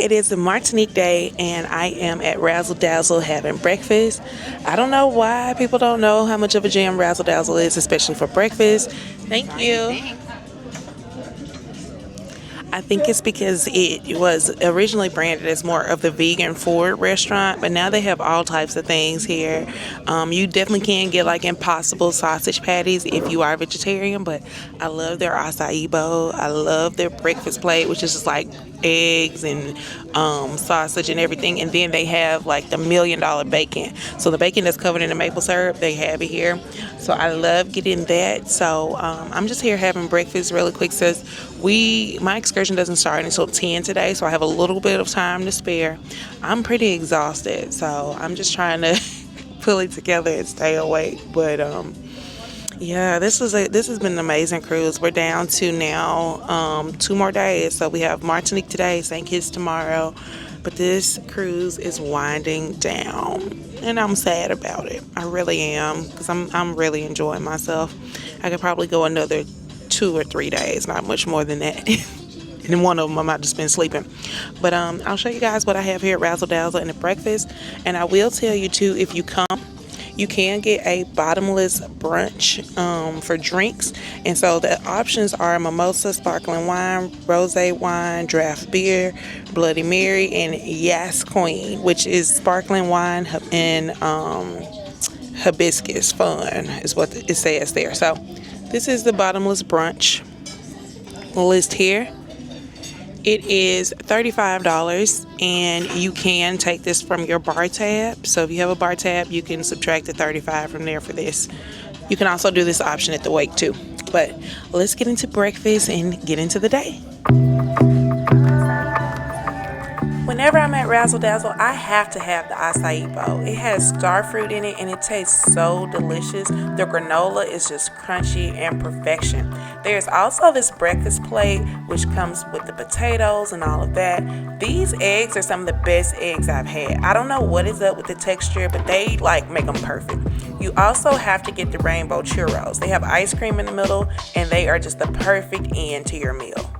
it is the Martinique day and I am at Razzle Dazzle having breakfast. I don't know why people don't know how much of a jam Razzle Dazzle is, especially for breakfast. Thank you. I think it's because it was originally branded as more of the vegan forward restaurant, but now they have all types of things here. You definitely can get like Impossible sausage patties if you are vegetarian, but I love their acai bowl. I love their breakfast plate, which is just like eggs and sausage and everything, and then they have like the $1 million bacon. So the bacon that's covered in the maple syrup, they have it here. So I love getting that. So I'm just here having breakfast really quick. Says my excursion doesn't start until 10 today, so I have a little bit of time to spare. I'm pretty exhausted, so I'm just trying to pull it together and stay awake. But yeah, this has been an amazing cruise. We're down to now 2 more days. So we have Martinique today, St. Kitts tomorrow. But this cruise is winding down, and I'm sad about it. I really am, because I'm really enjoying myself. I could probably go another 2 or 3 days, not much more than that. And one of them I might just been sleeping. But I'll show you guys what I have here at Razzle Dazzle and the breakfast. And I will tell you too, if you come, you can get a bottomless brunch for drinks. And so the options are mimosa, sparkling wine, rosé wine, draft beer, Bloody Mary, and Yas Queen, which is sparkling wine and hibiscus fun is what it says there. So this is the bottomless brunch list here. It is $35, and you can take this from your bar tab. So if you have a bar tab, you can subtract the $35 from there for this. You can also do this option at the wake too. But let's get into breakfast and get into the day. Whenever I'm at Razzle Dazzle, I have to have the acai bowl. It has star fruit in it, and it tastes so delicious. The granola is just crunchy and perfection. There's also this breakfast plate, which comes with the potatoes and all of that. These eggs are some of the best eggs I've had. I don't know what is up with the texture, but they make them perfect. You also have to get the rainbow churros. They have ice cream in the middle, and they are just the perfect end to your meal.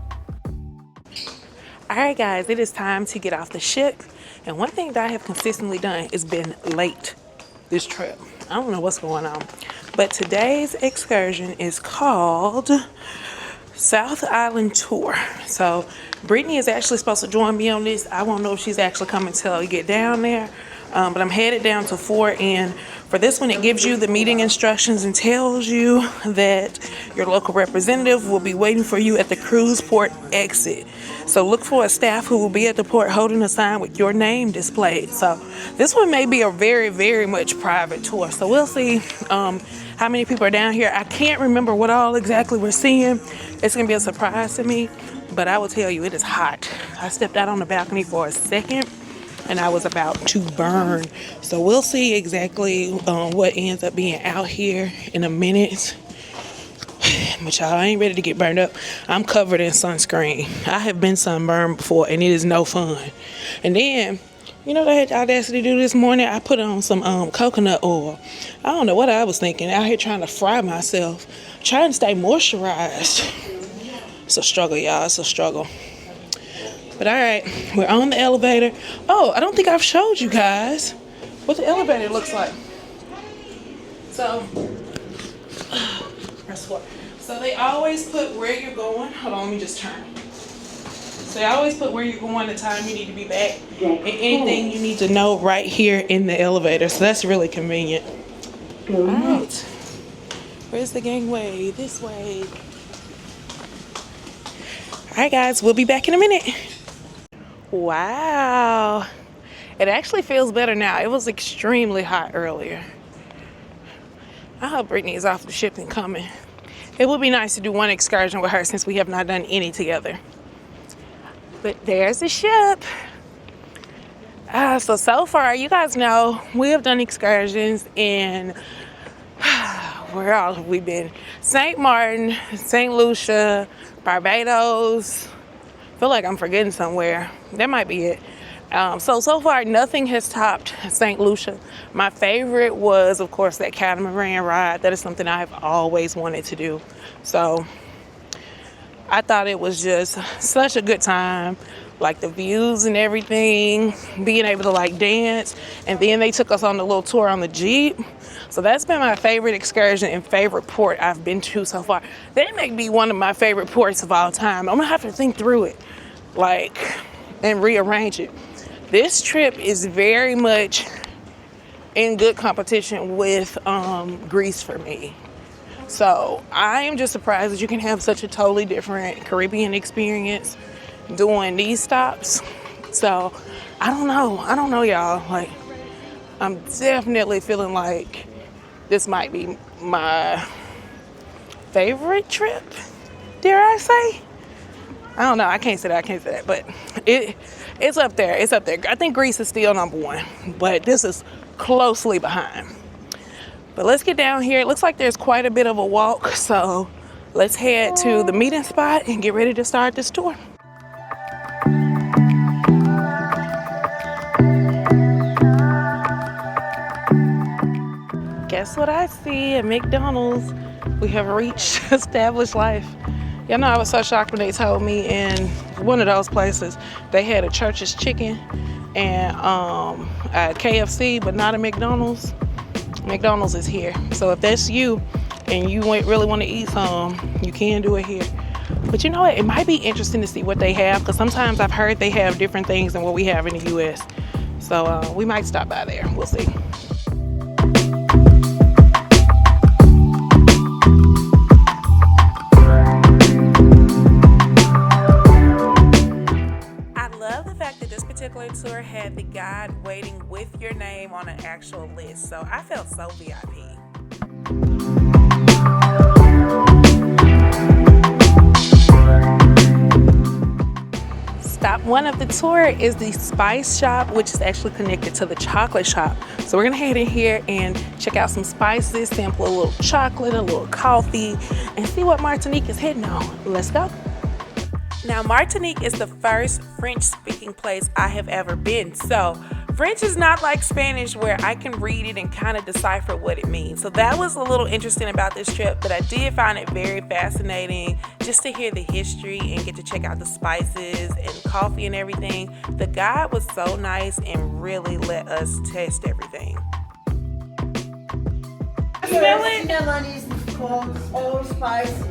Alright guys, it is time to get off the ship, and one thing that I have consistently done is been late this trip. I don't know what's going on, but today's excursion is called South Island Tour. So Brittany is actually supposed to join me on this. I won't know if she's actually coming until I get down there, but I'm headed down to 4, and for this one, it gives you the meeting instructions and tells you that your local representative will be waiting for you at the cruise port exit. So look for a staff who will be at the port holding a sign with your name displayed. So this one may be a very, very much private tour. So we'll see how many people are down here. I can't remember what all exactly we're seeing. It's going to be a surprise to me. But I will tell you, it is hot. I stepped out on the balcony for a second, and I was about to burn. So we'll see exactly what ends up being out here in a minute. But y'all, I ain't ready to get burned up. I'm covered in sunscreen. I have been sunburned before, and it is no fun. And then, you know what I had the audacity to do this morning? I put on some coconut oil. I don't know what I was thinking. Out here trying to fry myself, trying to stay moisturized. It's a struggle, y'all. It's a struggle. But all right, we're on the elevator. Oh, I don't think I've showed you guys what the elevator looks like. So, press 4. So they always put where you're going. Hold on, let me just turn. So they always put where you're going, the time you need to be back, and anything you need to know right here in the elevator. So that's really convenient. All right. Where's the gangway? This way. All right, guys, we'll be back in a minute. Wow. It actually feels better now. It was extremely hot earlier. I hope Brittany is off the ship and coming. It would be nice to do one excursion with her since we have not done any together. But there's the ship. So far, you guys know, we have done excursions in, where else have we been? St. Martin, St. Lucia, Barbados. I feel like I'm forgetting somewhere. That might be it. So far, nothing has topped St. Lucia. My favorite was, of course, that catamaran ride. That is something I've always wanted to do. So I thought it was just such a good time. like the views and everything, being able to like dance. And then they took us on the little tour on the Jeep. So that's been my favorite excursion and favorite port I've been to so far. That may be one of my favorite ports of all time. I'm gonna have to think through it, like, and rearrange it. This trip is very much in good competition with Greece for me. So I am just surprised that you can have such a totally different Caribbean experience doing these stops. So I don't know y'all. Like, I'm definitely feeling like this might be my favorite trip, dare I say? I don't know, I can't say that, but it's up there, I think Greece is still number one, but this is closely behind. But let's get down here. It looks like there's quite a bit of a walk, so let's head to the meeting spot and get ready to start this tour. Guess what I see at McDonald's? We have reached established life. Y'all know I was so shocked when they told me in one of those places they had a Church's Chicken and a KFC, but not a McDonald's. McDonald's is here. So if that's you and you really want to eat some, you can do it here. But you know what? It might be interesting to see what they have, because sometimes I've heard they have different things than what we have in the U.S. So we might stop by there. We'll see. Tour had the guide waiting with your name on an actual list, so I felt so VIP. Stop one of the tour is the spice shop, which is actually connected to the chocolate shop. So we're gonna head in here and check out some spices, sample a little chocolate, a little coffee, and see what Martinique is hitting on. Let's go. Now, Martinique is the first French-speaking place I have ever been. So French is not like Spanish where I can read it and kind of decipher what it means. So that was a little interesting about this trip, but I did find it very fascinating just to hear the history and get to check out the spices and coffee and everything. The guide was so nice and really let us test everything. Smell it? Cinnamon is called all spices.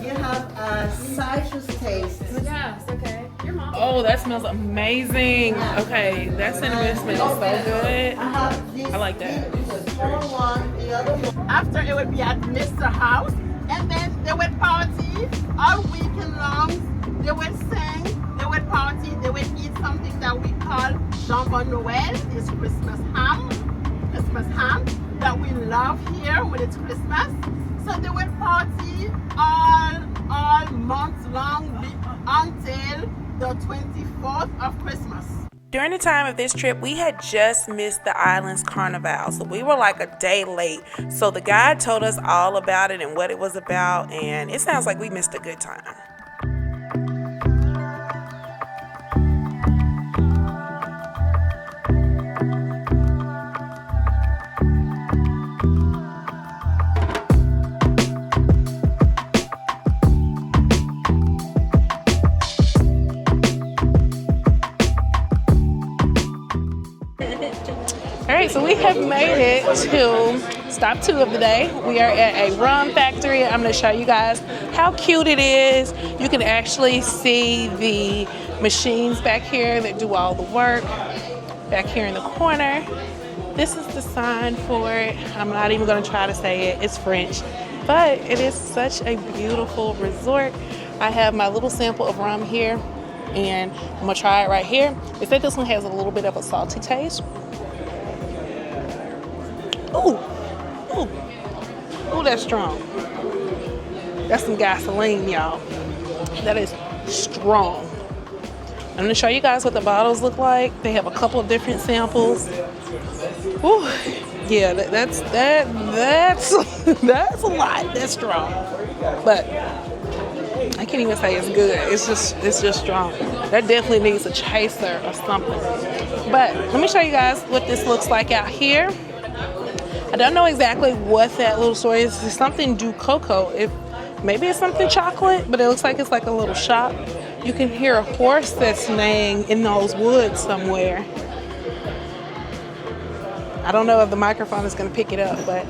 You have a citrus taste. Yes, okay. Your mom. Oh, that smells amazing. Okay, that cinnamon smells so good. I like that. Small one, the other one. After it would be at Mr. House, and then they would party all weekend long. They would sing, they would party, they would eat something that we call jambon Noël, it's Christmas ham that we love here when it's Christmas. So they would party all month long until the 24th of Christmas. During the time of this trip, we had just missed the island's carnival, so we were like a day late. So the guide told us all about it and what it was about, and it sounds like we missed a good time. So we have made it to stop 2 of the day. We are at a rum factory. I'm going to show you guys how cute it is. You can actually see the machines back here that do all the work. Back here in the corner. This is the sign for it. I'm not even going to try to say it. It's French. But it is such a beautiful resort. I have my little sample of rum here. And I'm going to try it right here. They said this one has a little bit of a salty taste. Ooh, ooh, ooh, that's strong. That's some gasoline, y'all. That is strong. I'm gonna show you guys what the bottles look like. They have a couple of different samples. Ooh, yeah, that's that's a lot. That's strong, but I can't even say it's good. It's just strong. That definitely needs a chaser or something. But let me show you guys what this looks like out here. I don't know exactly what that little store is. It's something du coco. Maybe it's something chocolate, but it looks like it's like a little shop. You can hear a horse that's neighing in those woods somewhere. I don't know if the microphone is going to pick it up, but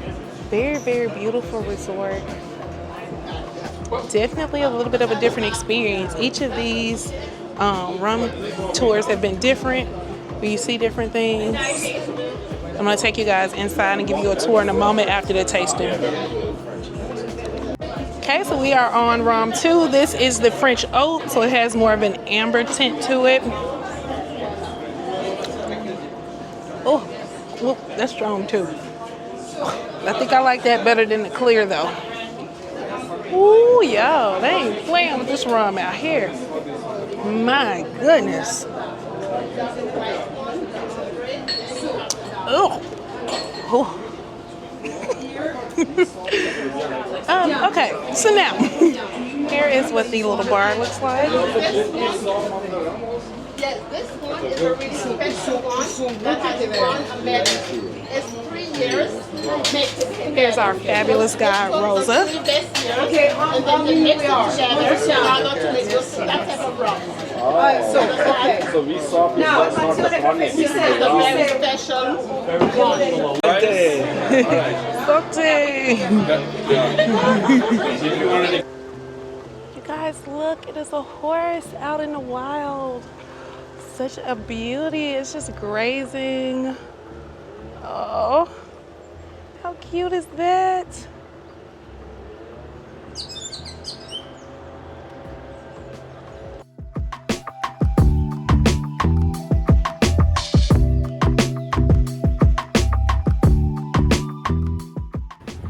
very, very beautiful resort. Definitely a little bit of a different experience. Each of these rum tours have been different, where you see different things. I'm going to take you guys inside and give you a tour in a moment after the tasting. Okay, so we are on rum 2. This is the French oak, so it has more of an amber tint to it. Oh, look, that's strong too. I think I like that better than the clear though. Ooh, yo, they ain't playing with this rum out here. My goodness. Oh. Okay, so now here is what the little bar looks like. Yes, this one is a really special one that has won a medal. It's 3 years. Here's our fabulous guy, Rosa. Okay, and then the next together in order to make that type of rum. So we saw Now, This is a very special one. You guys, look, it is a horse out in the wild. Such a beauty. It's just grazing. Oh, how cute is that?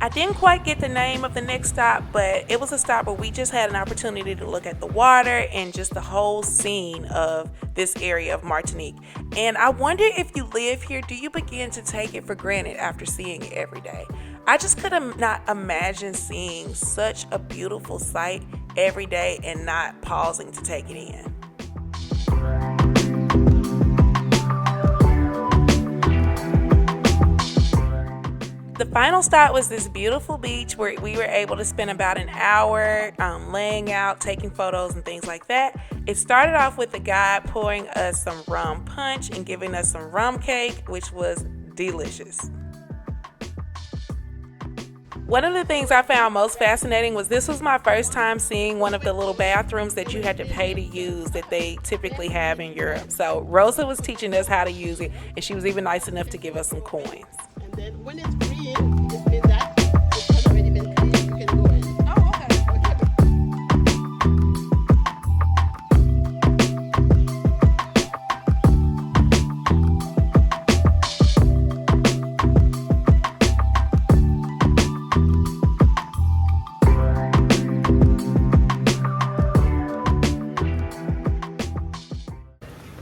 I didn't quite get the name of the next stop, but it was a stop where we just had an opportunity to look at the water and just the whole scene of this area of Martinique. And I wonder, if you live here, do you begin to take it for granted after seeing it every day? I just could not imagine seeing such a beautiful sight every day and not pausing to take it in. The final stop was this beautiful beach where we were able to spend about an hour laying out, taking photos and things like that. It started off with the guy pouring us some rum punch and giving us some rum cake, which was delicious. One of the things I found most fascinating was this was my first time seeing one of the little bathrooms that you had to pay to use that they typically have in Europe. So Rosa was teaching us how to use it, and she was even nice enough to give us some coins. And then when it's green, it means that it has already been cleaned. You can go in. Oh, okay.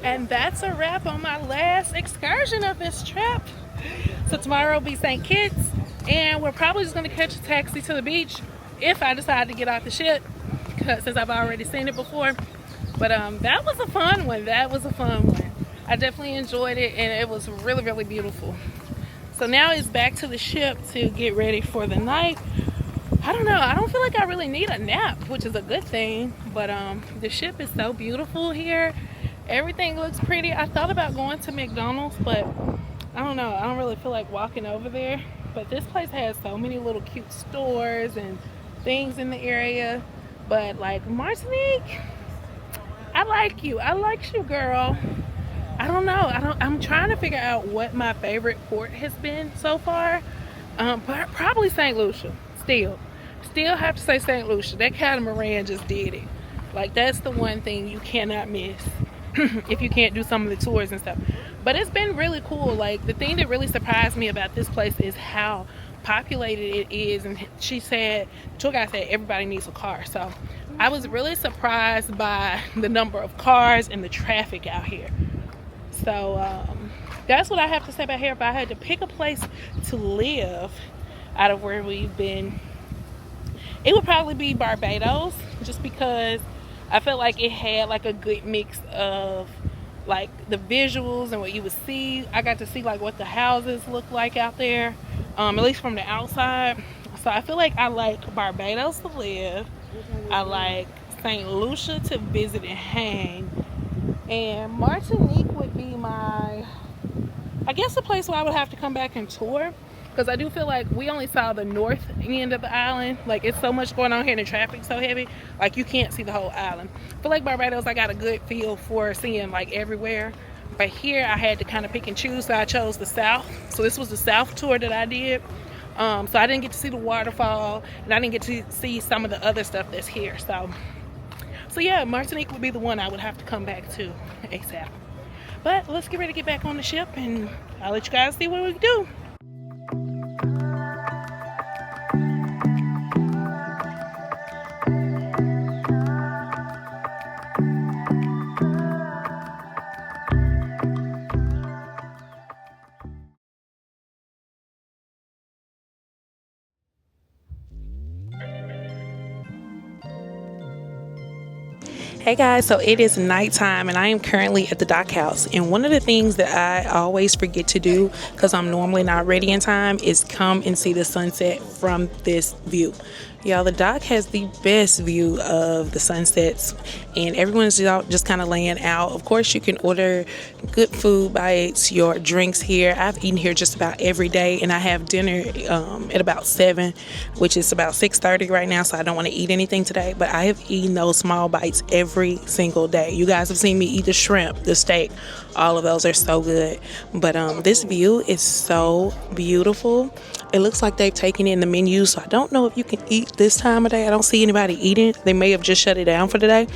And that's a wrap on my last excursion of this trip. So tomorrow will be St. Kitts, and we're probably just going to catch a taxi to the beach if I decide to get off the ship, since I've already seen it before. But that was a fun one. I definitely enjoyed it, and it was really, really beautiful. So now it's back to the ship to get ready for the night. I don't know. I don't feel like I really need a nap, which is a good thing. But the ship is so beautiful here. Everything looks pretty. I thought about going to McDonald's, but I don't know. I don't really feel like walking over there. But this place has so many little cute stores and things in the area. But like Martinique, I like you. I like you, girl. I don't know. I'm trying to figure out what my favorite port has been so far. Probably St. Lucia. Still have to say St. Lucia. That catamaran just did it. Like, that's the one thing you cannot miss if you can't do some of the tours and stuff. But it's been really cool. Like, the thing that really surprised me about this place is how populated it is. And the tour guide said everybody needs a car. So I was really surprised by the number of cars and the traffic out here. So that's what I have to say about here. If I had to pick a place to live out of where we've been, it would probably be Barbados, just because I felt like it had like a good mix of like the visuals and what you would see. I got to see like what the houses look like out there, at least from the outside. So I feel like I like Barbados to live. I like St. Lucia to visit and hang. And Martinique would be my, I guess, a place where I would have to come back and tour, because I do feel like we only saw the north end of the island. Like, it's so much going on here and the traffic's so heavy, like you can't see the whole island. I feel like Barbados, I got a good feel for seeing like everywhere, but here I had to kind of pick and choose, so I chose the south. So this was the south tour that I did. So I didn't get to see the waterfall, and I didn't get to see some of the other stuff that's here. So yeah, Martinique would be the one I would have to come back to ASAP. But let's get ready to get back on the ship, and I'll let you guys see what we do. Hey guys, so it is nighttime and I am currently at the dock house, and one of the things that I always forget to do because I'm normally not ready in time is come and see the sunset from this view. Y'all, the dock has the best view of the sunsets, and everyone's just kind of laying out. Of course, you can order good food bites, your drinks here. I've eaten here just about every day, and I have dinner at about 7, which is about 6:30 right now, so I don't want to eat anything today, but I have eaten those small bites every single day. You guys have seen me eat the shrimp, the steak, all of those are so good. But this view is so beautiful. It looks like they've taken in the menu, so I don't know if you can eat this time of day. I don't see anybody eating. They may have just shut it down for the day,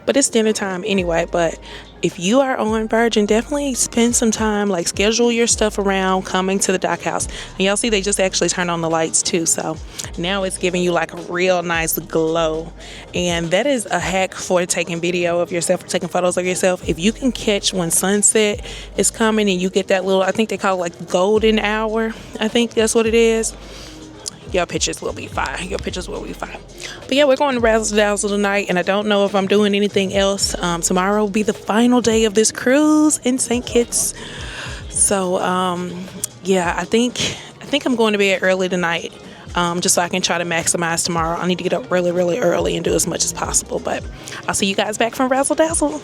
but it's dinner time anyway. But if you are on Virgin, definitely spend some time, like schedule your stuff around coming to the dock house. And y'all see they just actually turned on the lights too, so now it's giving you like a real nice glow. And that is a hack for taking video of yourself or taking photos of yourself. If you can catch when sunset is coming and you get that little, I think they call it like golden hour, I think that's what it is, your pictures will be fine. Your pictures will be fine. But yeah, we're going to Razzle Dazzle tonight, and I don't know if I'm doing anything else. Tomorrow will be the final day of this cruise in St. Kitts. So yeah, I think I'm going to bed early tonight, just so I can try to maximize tomorrow. I need to get up really, really early and do as much as possible. But I'll see you guys back from Razzle Dazzle.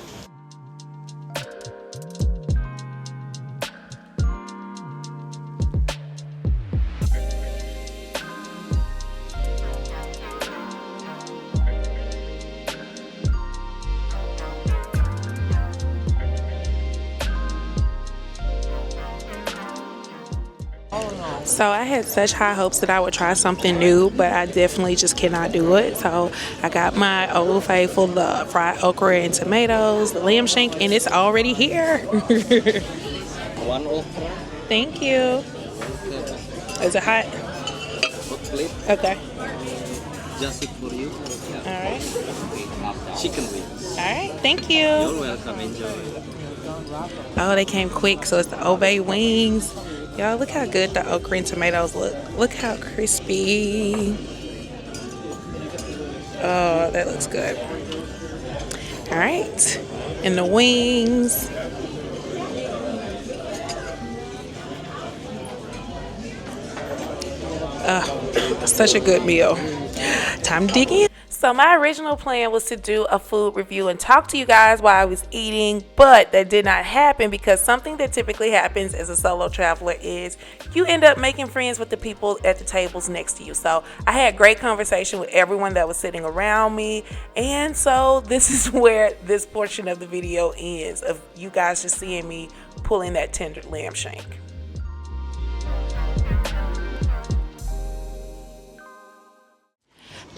So I had such high hopes that I would try something new, but I definitely just cannot do it. So I got my Old Faithful, the fried okra and tomatoes, the lamb shank, and it's already here. One okra. Thank you. Is it hot? Okay. Just it for you. All right. Chicken wings. All right. Thank you. You're welcome. Enjoy. Oh, they came quick, so it's the Obey wings. Y'all, look how good the okra and tomatoes look. Look how crispy. Oh, that looks good. All right. And the wings. Such a good meal. Time to dig in. So my original plan was to do a food review and talk to you guys while I was eating, but that did not happen because something that typically happens as a solo traveler is you end up making friends with the people at the tables next to you. So I had great conversation with everyone that was sitting around me, and so this is where this portion of the video ends, of you guys just seeing me pulling that tender lamb shank.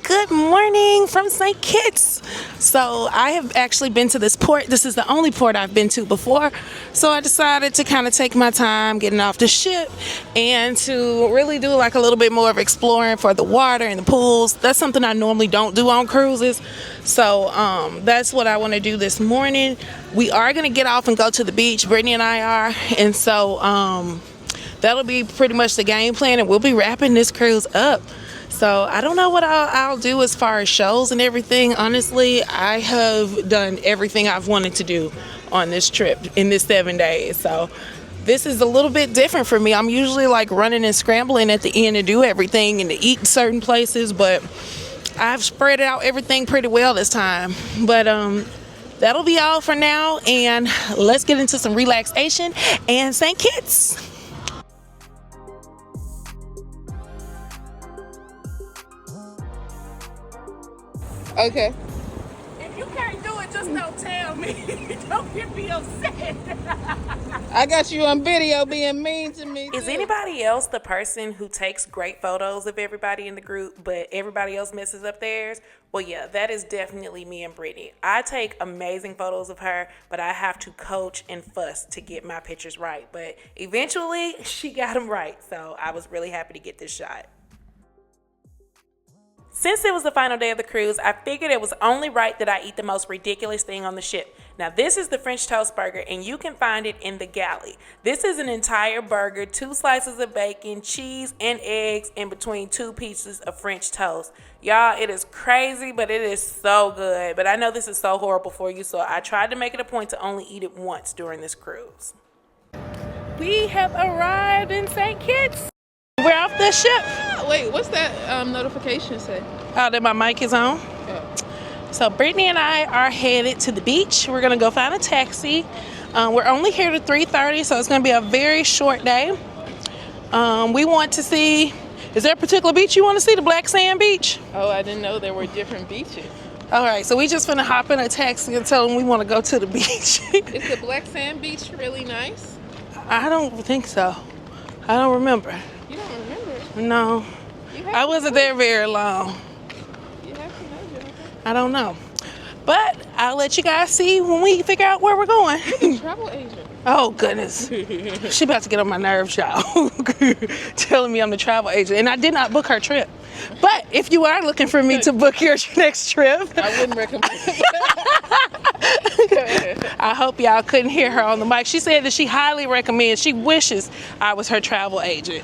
Good morning from St. Kitts. So I have actually been to this port. This is the only port I've been to before. So I decided to kind of take my time getting off the ship and to really do like a little bit more of exploring for the water and the pools. That's something I normally don't do on cruises. So that's what I want to do this morning. We are going to get off and go to the beach. Brittany and I are. And so that'll be pretty much the game plan, and we'll be wrapping this cruise up. So I don't know what I'll do as far as shows and everything. Honestly, I have done everything I've wanted to do on this trip in this 7 days. So this is a little bit different for me. I'm usually like running and scrambling at the end to do everything and to eat in certain places, but I've spread out everything pretty well this time. But that'll be all for now, and let's get into some relaxation and St. Kitts. Okay. If you can't do it, just don't tell me. Don't get me upset. I got you on video being mean to me. Is too. anybody else the person who takes great photos of everybody in the group, but everybody else messes up theirs? Well, yeah, that is definitely me and Brittany. I take amazing photos of her, but I have to coach and fuss to get my pictures right. But eventually, she got them right, so I was really happy to get this shot. Since it was the final day of the cruise, I figured it was only right that I eat the most ridiculous thing on the ship. Now, this is the French toast burger, and you can find it in the galley. This is an entire burger, 2 slices of bacon, cheese, and eggs, in between 2 pieces of French toast. Y'all, it is crazy, but it is so good. But I know this is so horrible for you, so I tried to make it a point to only eat it once during this cruise. We have arrived in St. Kitts. We're off the ship. Wait, what's that notification say? Oh, that my mic is on. Oh. So Brittany and I are headed to the beach. We're gonna go find a taxi. We're only here to 3:30, so it's gonna be a very short day. We want to see, is there a particular beach you want to see? The Black Sand Beach? Oh, I didn't know there were different beaches. All right, so we just finna hop in a taxi and tell them we want to go to the beach. Is the Black Sand Beach really nice? I don't think so. I don't remember. You don't remember? No, I wasn't there very long. You have to know, Jennifer. I don't know. But I'll let you guys see when we figure out where we're going. Travel agent. Oh, goodness. She about to get on my nerves, y'all. Telling me I'm the travel agent. And I did not book her trip. But if you are looking for me to book your next trip, I wouldn't recommend it. I hope y'all couldn't hear her on the mic. She said that she highly recommends, she wishes I was her travel agent.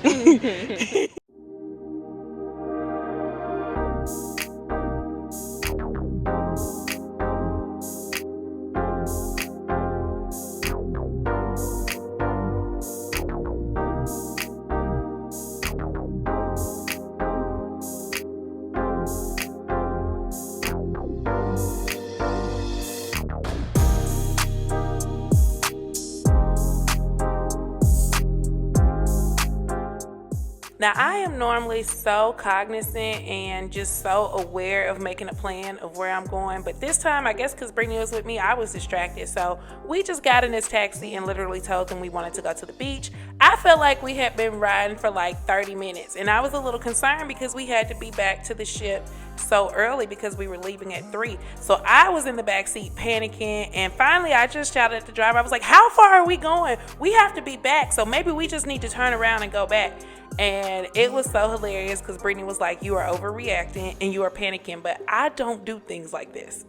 Now, I am normally so cognizant and just so aware of making a plan of where I'm going, but this time, I guess because Brittany was with me, I was distracted. So we just got in this taxi and literally told them we wanted to go to the beach. I felt like we had been riding for like 30 minutes, and I was a little concerned because we had to be back to the ship so early because we were leaving at 3. So I was in the back seat panicking, and finally I just shouted at the driver. I was like, how far are we going? We have to be back, so maybe we just need to turn around and go back. And it was so hilarious because Brittany was like, you are overreacting and you are panicking, but I don't do things like this.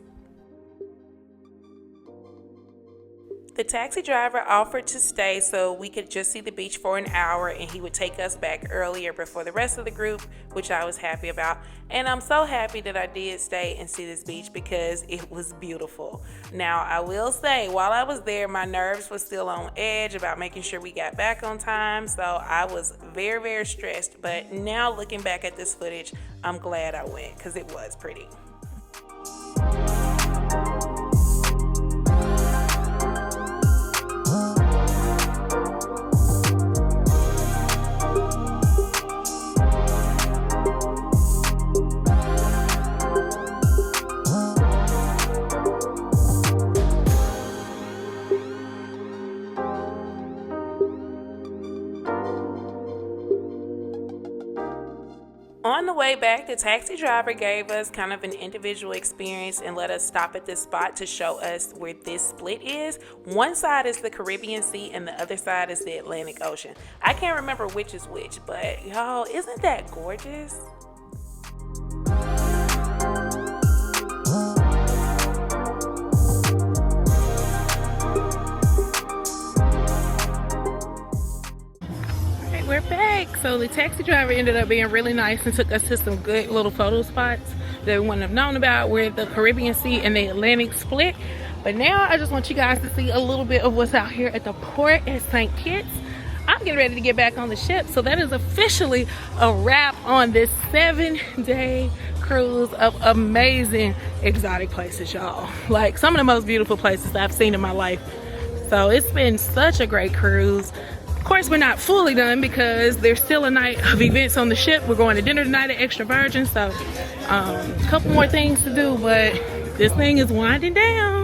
The taxi driver offered to stay so we could just see the beach for an hour, and he would take us back earlier before the rest of the group, which I was happy about. And I'm so happy that I did stay and see this beach because it was beautiful. Now, I will say, while I was there, my nerves were still on edge about making sure we got back on time. So I was very, very stressed. But now looking back at this footage, I'm glad I went because it was pretty. On the way back, the taxi driver gave us kind of an individual experience and let us stop at this spot to show us where this split is. One side is the Caribbean Sea and the other side is the Atlantic Ocean. I can't remember which is which, but y'all, isn't that gorgeous? We're back. So the taxi driver ended up being really nice and took us to some good little photo spots that we wouldn't have known about where the Caribbean Sea and the Atlantic split. But now I just want you guys to see a little bit of what's out here at the port at St. Kitts. I'm getting ready to get back on the ship. So that is officially a wrap on this 7-day cruise of amazing exotic places, y'all. Like some of the most beautiful places I've seen in my life. So it's been such a great cruise. Of course, we're not fully done because there's still a night of events on the ship. We're going to dinner tonight at Extra Virgin, so a couple more things to do, but this thing is winding down.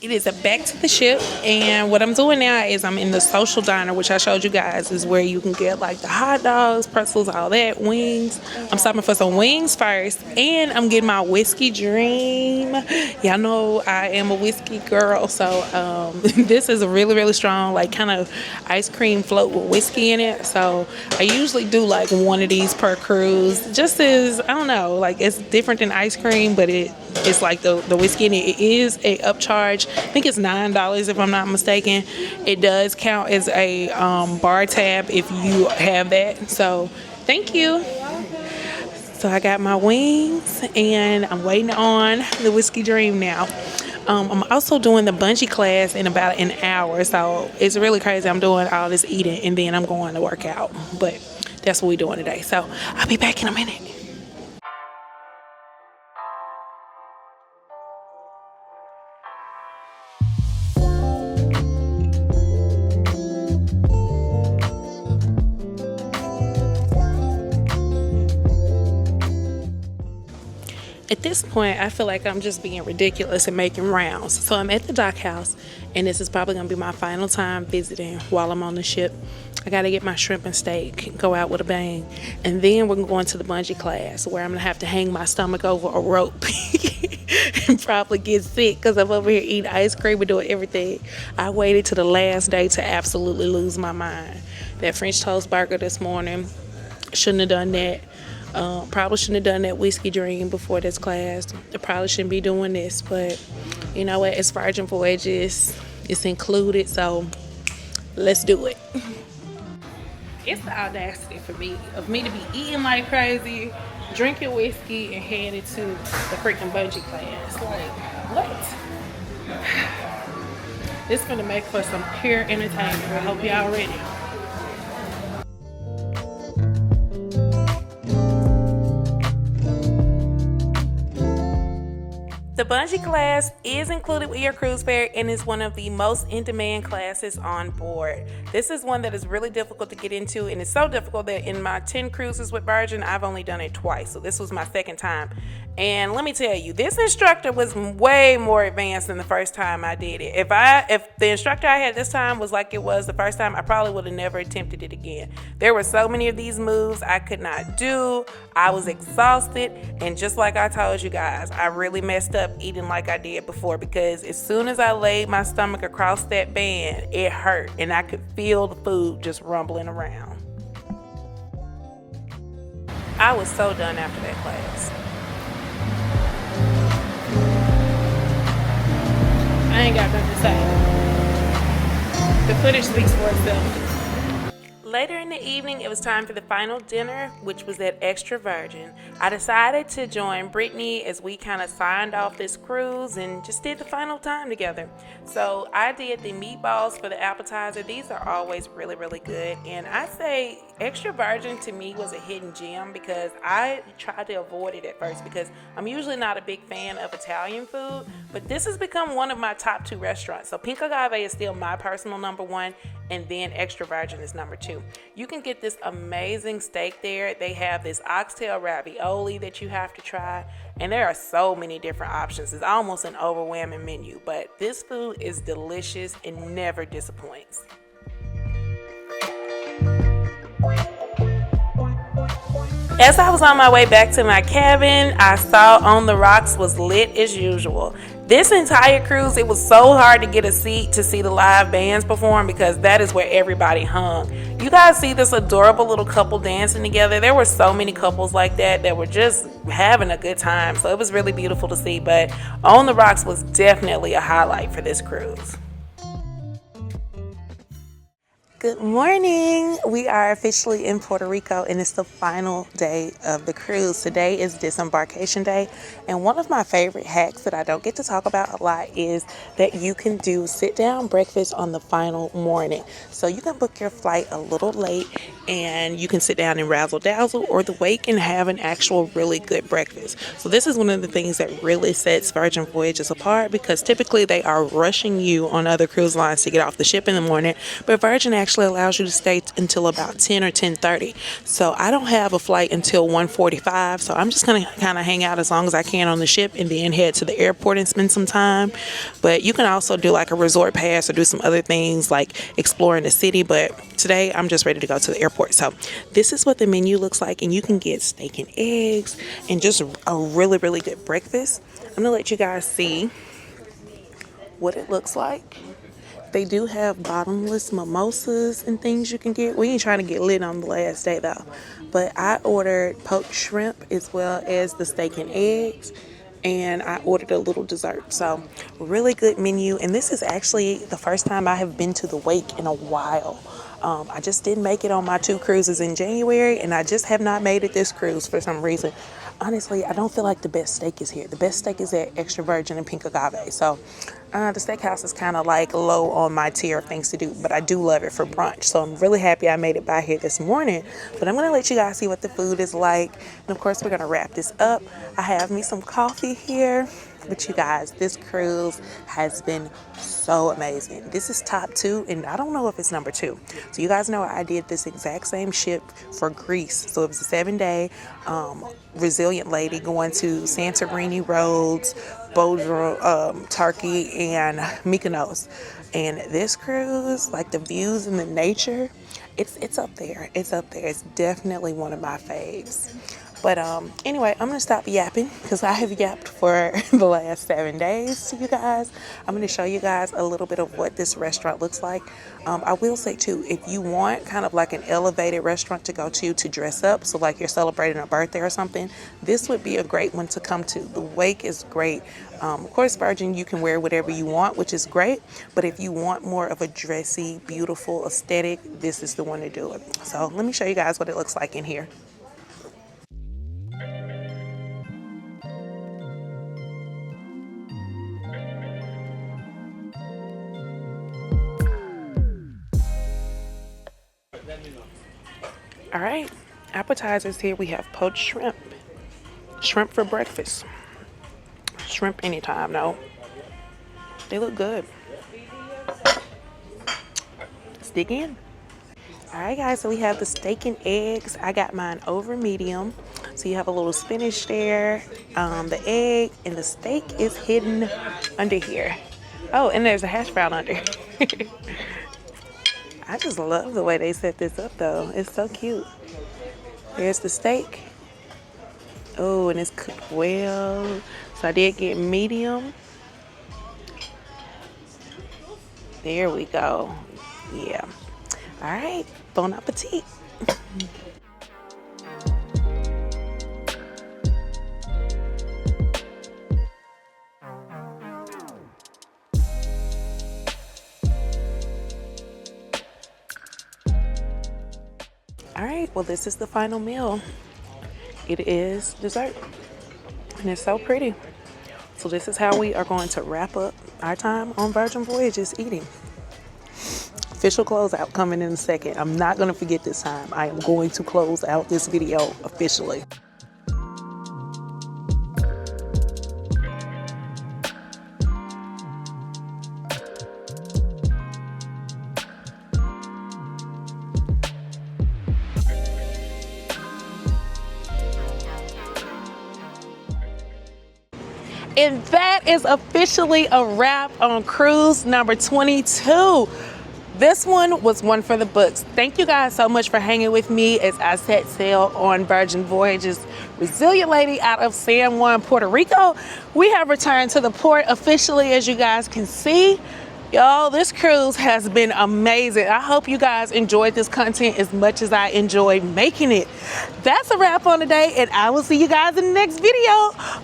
It is a back to the ship, and what I'm doing now is I'm in the social diner, which I showed you guys is where you can get like the hot dogs, pretzels, all that, wings. I'm stopping for some wings first, and I'm getting my whiskey dream. Y'all know I am a whiskey girl, so this is a really, really strong, like kind of ice cream float with whiskey in it. So I usually do like one of these per cruise, just as, I don't know, like it's different than ice cream, but it's like the whiskey in it. It is a upcharge. I think it's $9 if I'm not mistaken. It does count as a bar tab if you have that. So thank you. So I got my wings and I'm waiting on the whiskey dream now. I'm also doing the bungee class in about an hour. So it's really crazy. I'm doing all this eating and then I'm going to work out. But that's what we're doing today. So I'll be back in a minute. At this point, I feel like I'm just being ridiculous and making rounds. So I'm at the dock house, and this is probably going to be my final time visiting while I'm on the ship. I got to get my shrimp and steak, go out with a bang. And then we're going to the bungee class where I'm going to have to hang my stomach over a rope and probably get sick because I'm over here eating ice cream and doing everything. I waited to the last day to absolutely lose my mind. That French toast burger this morning, shouldn't have done that. Probably shouldn't have done that whiskey dream before this class. I probably shouldn't be doing this, but you know what? It's Virgin Voyages. It's included, so let's do it. It's the audacity for me of me to be eating like crazy, drinking whiskey, and headed to the freaking bungee class. Like, what? It's gonna make for some pure entertainment. I hope y'all ready. The bungee class is included with your cruise fare and is one of the most in-demand classes on board. This is one that is really difficult to get into, and it's so difficult that in my 10 cruises with Virgin, I've only done it twice. So this was my second time. And let me tell you, this instructor was way more advanced than the first time I did it. If the instructor I had this time was like it was the first time, I probably would have never attempted it again. There were so many of these moves I could not do. I was exhausted, and just like I told you guys, I really messed up eating like I did before, because as soon as I laid my stomach across that band, it hurt and I could feel the food just rumbling around. I was so done after that class. I ain't got nothing to say. The footage speaks for itself. Later in the evening, it was time for the final dinner, which was at Extra Virgin. I decided to join Brittany as we kind of signed off this cruise and just did the final time together. So I did the meatballs for the appetizer. These are always really, really good. And I say Extra Virgin to me was a hidden gem because I tried to avoid it at first because I'm usually not a big fan of Italian food, but this has become one of my top 2 restaurants. So Pink Agave is still my personal number 1, and then Extra Virgin is number 2. You can get this amazing steak there. They have this oxtail ravioli that you have to try, and there are so many different options. It's almost an overwhelming menu, but this food is delicious and never disappoints. As I was on my way back to my cabin, I saw On the Rocks was lit as usual. This entire cruise, it was so hard to get a seat to see the live bands perform because that is where everybody hung. You guys see this adorable little couple dancing together. There were so many couples like that were just having a good time. So it was really beautiful to see. But On the Rocks was definitely a highlight for this cruise. Good morning. We are officially in Puerto Rico and it's the final day of the cruise. Today is Disembarkation Day, and one of my favorite hacks that I don't get to talk about a lot is that you can do sit down breakfast on the final morning. So you can book your flight a little late and you can sit down in Razzle Dazzle or the Wake and have an actual really good breakfast. So this is one of the things that really sets Virgin Voyages apart, because typically they are rushing you on other cruise lines to get off the ship in the morning, but Virgin actually allows you to stay until about 10 or 10:30. So I don't have a flight until 1:45, so I'm just gonna kind of hang out as long as I can on the ship and then head to the airport and spend some time. But you can also do like a resort pass or do some other things like exploring the city, but today I'm just ready to go to the airport. So this is what the menu looks like, and you can get steak and eggs and just a really, really good breakfast. I'm gonna let you guys see what it looks like. They do have bottomless mimosas and things you can get. We ain't trying to get lit on the last day though. But I ordered poached shrimp as well as the steak and eggs. And I ordered a little dessert. So really good menu. And this is actually the first time I have been to the Wake in a while. I just didn't make it on my 2 cruises in January, and I just have not made it this cruise for some reason. Honestly, I don't feel like the best steak is here. The best steak is at Extra Virgin and Pink Agave. So the steakhouse is kind of like low on my tier of things to do, but I do love it for brunch. So I'm really happy I made it by here this morning. But I'm going to let you guys see what the food is like. And of course, we're going to wrap this up. I have me some coffee here. But you guys, this cruise has been so amazing. This is top 2, and I don't know if it's number 2. So you guys know I did this exact same ship for Greece. So it was a 7-day resilient lady going to Santorini, Rhodes, Bodrum, Turkey, and Mykonos. And this cruise, like the views and the nature, it's up there. It's up there. It's definitely one of my faves. But anyway, I'm going to stop yapping because I have yapped for the last 7 days to you guys. I'm going to show you guys a little bit of what this restaurant looks like. I will say too, if you want kind of like an elevated restaurant to go to dress up, so like you're celebrating a birthday or something, this would be a great one to come to. The Wake is great. Of course, Virgin, you can wear whatever you want, which is great. But if you want more of a dressy, beautiful aesthetic, this is the one to do it. So let me show you guys what it looks like in here. All right, appetizers here. We have poached shrimp. Shrimp for breakfast. Shrimp anytime, no. They look good. Let's dig in. All right, guys, so we have the steak and eggs. I got mine over medium. So you have a little spinach there, the egg, and the steak is hidden under here. Oh, and there's a hash brown under. I just love the way they set this up, though. It's so cute. There's the steak. Oh, and it's cooked well. So I did get medium. There we go. Yeah. All right. Bon appetit. All right, well, this is the final meal. It is dessert, and it's so pretty. So this is how we are going to wrap up our time on Virgin Voyages eating. Official closeout coming in a second. I'm not going to forget this time. I am going to close out this video officially. And that is officially a wrap on cruise number 22. This one was one for the books. Thank you guys so much for hanging with me as I set sail on Virgin Voyages Resilient Lady out of San Juan, Puerto Rico. We have returned to the port officially, as you guys can see. Y'all, this cruise has been amazing. I hope you guys enjoyed this content as much as I enjoyed making it. That's a wrap on today, and I will see you guys in the next video.